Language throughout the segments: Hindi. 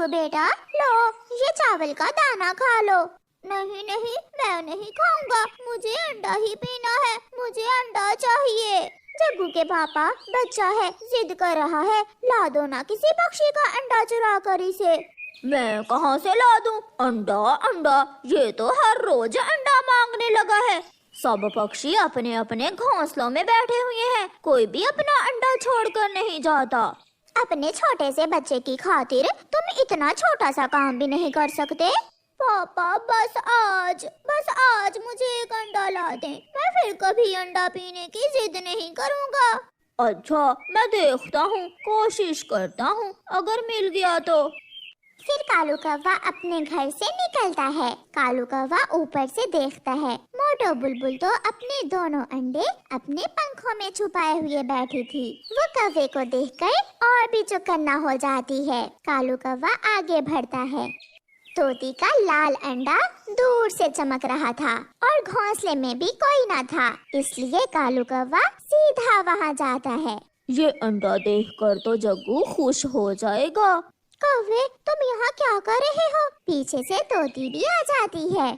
कौवे बेटा, लो ये चावल का दाना खा लो। नहीं नहीं, मैं नहीं खाऊंगा, मुझे अंडा ही पीना है, मुझे अंडा चाहिए। जग्गू के पापा, बच्चा है, जिद कर रहा है, ला दो ना किसी पक्षी का अंडा चुरा कर इसे। मैं कहाँ से ला दूं अंडा? अंडा ये तो हर रोज अंडा मांगने लगा है। सब पक्षी अपने अपने घोंसलों में बैठे हुए हैं, कोई भी अपना अंडा छोड़कर नहीं जाता। अपने छोटे से बच्चे की खातिर तुम इतना छोटा सा काम भी नहीं कर सकते? पापा बस आज मुझे एक अंडा ला दें, मैं फिर कभी अंडा पीने की जिद नहीं करूँगा। अच्छा, मैं देखता हूँ, कोशिश करता हूँ, अगर मिल गया तो। फिर कालू कौवा अपने घर से निकलता है। कालू कौवा ऊपर से देखता है, मोटो बुलबुल तो अपने दोनों अंडे अपने पंखों में छुपाए हुए बैठी थी। वो कौवे को देखकर और भी चौकन्ना हो जाती है। कालू कौवा आगे बढ़ता है। तोती का लाल अंडा दूर से चमक रहा था और घोंसले में भी कोई न था, इसलिए कालू कौवा सीधा वहाँ जाता है। ये अंडा देखकर तो जग्गू खुश हो जाएगा। कौवे, तुम यहाँ क्या कर रहे हो? पीछे से तोती भी आ जाती है।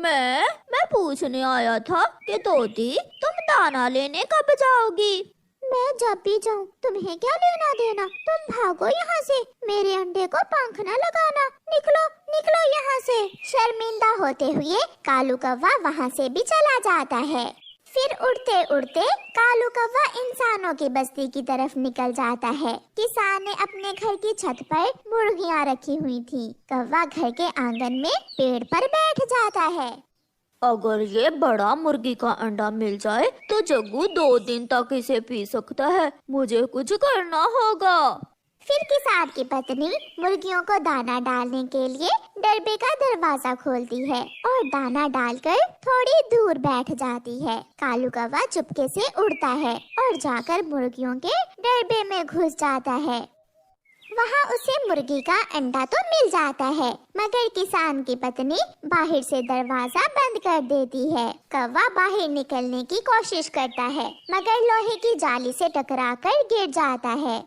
मैं पूछने आया था कि तोती, तुम दाना लेने कब जाओगी? मैं जब भी जाऊँ, तुम्हें क्या लेना देना? तुम भागो यहाँ से, मेरे अंडे को पंख न लगाना। निकलो निकलो यहाँ से। शर्मिंदा होते हुए कालू कौवा वहाँ से भी चला जाता है। फिर उड़ते उड़ते कालू कौवा इंसानों की बस्ती की तरफ निकल जाता है। किसान ने अपने घर की छत पर मुर्गियाँ रखी हुई थी। कौवा घर के आंगन में पेड़ पर बैठ जाता है। अगर ये बड़ा मुर्गी का अंडा मिल जाए तो जग्गू 2 दिन तक इसे पी सकता है। मुझे कुछ करना होगा। फिर किसान की पत्नी मुर्गियों को दाना डालने के लिए डरबे का दरवाजा खोलती है और दाना डालकर थोड़ी दूर बैठ जाती है। कालू कौवा चुपके से उड़ता है और जाकर मुर्गियों के डरबे में घुस जाता है। वहाँ उसे मुर्गी का अंडा तो मिल जाता है, मगर किसान की पत्नी बाहर से दरवाजा बंद कर देती है। कौवा बाहर निकलने की कोशिश करता है, मगर लोहे की जाली से टकराकर गिर जाता है।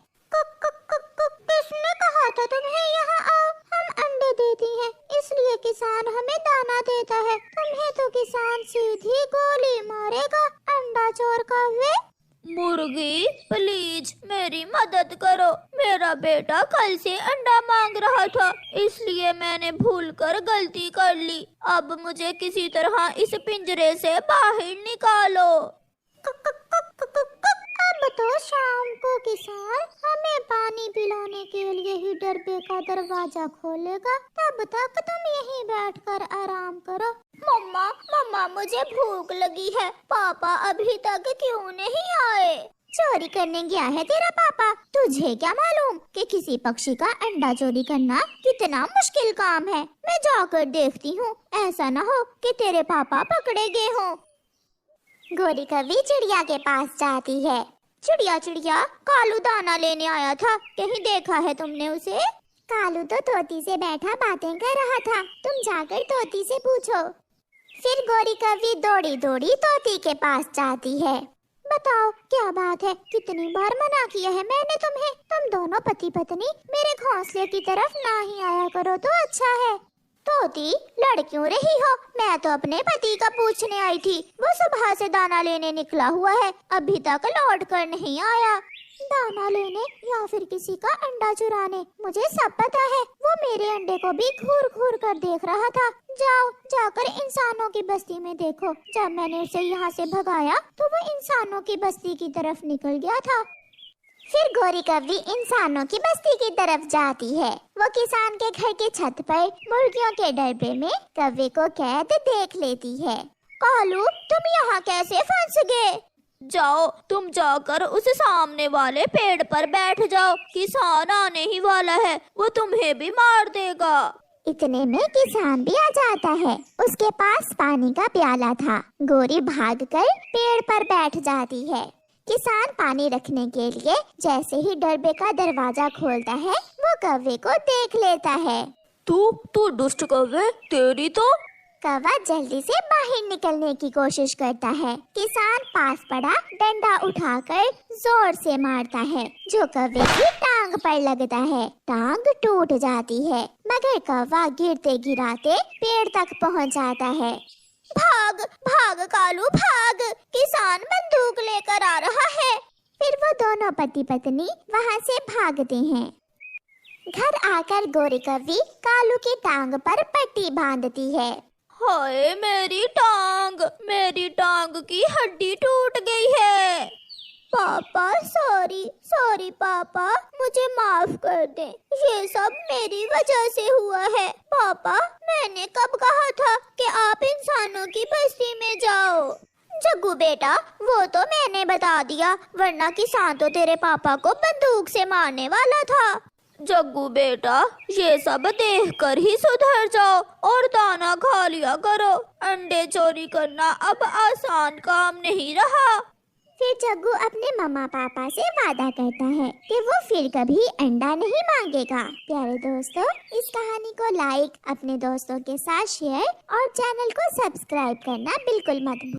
किसने कहा था तुम्हें यहाँ आओ? हम अंडे देती हैं, इसलिए किसान हमें दाना देता है। तुम्हें तो किसान सीधी गोली मारेगा, अंडा चोर कौवे। मुर्गी, प्लीज मेरी मदद करो। मेरा बेटा कल से अंडा मांग रहा था, इसलिए मैंने भूलकर गलती कर ली। अब मुझे किसी तरह इस पिंजरे से बाहर निकालो। अब तो शाम को किसान हमें पानी पिलाने के लिए ही डरबे का दरवाजा खोलेगा, तब तक तुम यहीं बैठकर आराम करो। मम्मा मम्मा, मुझे भूख लगी है, पापा अभी तक क्यों नहीं आए? चोरी करने गया है तेरा पापा। तुझे क्या मालूम कि किसी पक्षी का अंडा चोरी करना कितना मुश्किल काम है। मैं जाकर देखती हूँ, ऐसा न हो कि तेरे पापा पकड़े गए हों। गोरी कभी चिड़िया के पास जाती है। चिड़िया चिड़िया, कालू दाना लेने आया था, कहीं देखा है तुमने उसे? कालू तो तोती से बैठा बातें कर रहा था, तुम जाकर तोती से पूछो। फिर गोरी कभी दौड़ी दौड़ी तोती के पास जाती है। बताओ क्या बात है, कितनी बार मना किया है मैंने तुम्हें? तुम दोनों पति पत्नी मेरे घोंसले की तरफ ना ही आया करो तो अच्छा है। तोती, लड़ क्यों रही हो? मैं तो अपने पति का पूछने आई थी, वो सुबह से दाना लेने निकला हुआ है, अभी तक लौट कर नहीं आया। दाना लेने या फिर किसी का अंडा चुराने, मुझे सब पता है। वो मेरे अंडे को भी घूर घूर कर देख रहा था। जाओ जाकर इंसानों की बस्ती में देखो। जब मैंने उसे यहाँ से भगाया तो वो इंसानों की बस्ती की तरफ निकल गया था। फिर गोरी कौवी इंसानों की बस्ती की तरफ जाती है। वो किसान के घर की छत पर मुर्गियों के डरबे में कौवे को कैद देख लेती है। कालू, तुम यहाँ कैसे फंस गए? जाओ, तुम जाकर उस सामने वाले पेड़ पर बैठ जाओ। किसान आने ही वाला है, वो तुम्हें भी मार देगा। इतने में किसान भी आ जाता है। उसके पास पानी का प्याला था। गोरी भागकर पेड़ पर बैठ जाती है। किसान पानी रखने के लिए जैसे ही डरबे का दरवाजा खोलता है, वो कौवे को देख लेता है। तू दुष्ट कौवे, तेरी तो कौवा जल्दी से बाहर निकलने की कोशिश करता है। किसान पास पड़ा डंडा उठाकर जोर से मारता है, जो कौवे की टांग पर लगता है। टांग टूट जाती है, मगर कौवा गिरते गिराते पेड़ तक पहुंच जाता है। भाग भाग कालू भाग, किसान बंदूक लेकर आ रहा है। फिर वो दोनों पति पत्नी वहाँ से भागते हैं। घर आकर गोरी कौवी कालू की टांग पर पट्टी बांधती है। हाय मेरी टांग की हड्डी टूट गई है। पापा सॉरी पापा, मुझे माफ कर दे, ये सब मेरी वजह से हुआ है। पापा, मैंने कब कहा था कि आप इंसानों की बस्ती में जाओ? जग्गू बेटा, वो तो मैंने बता दिया, वरना किसान तो तेरे पापा को बंदूक से मारने वाला था। जग्गू बेटा, ये सब देखकर ही सुधर जाओ और दाना खा लिया करो। अंडे चोरी करना अब आसान काम नहीं रहा। फिर जग्गू अपने मम्मा पापा से वादा करता है कि वो फिर कभी अंडा नहीं मांगेगा। प्यारे दोस्तों, इस कहानी को लाइक, अपने दोस्तों के साथ शेयर और चैनल को सब्सक्राइब करना बिल्कुल मत भूलिए।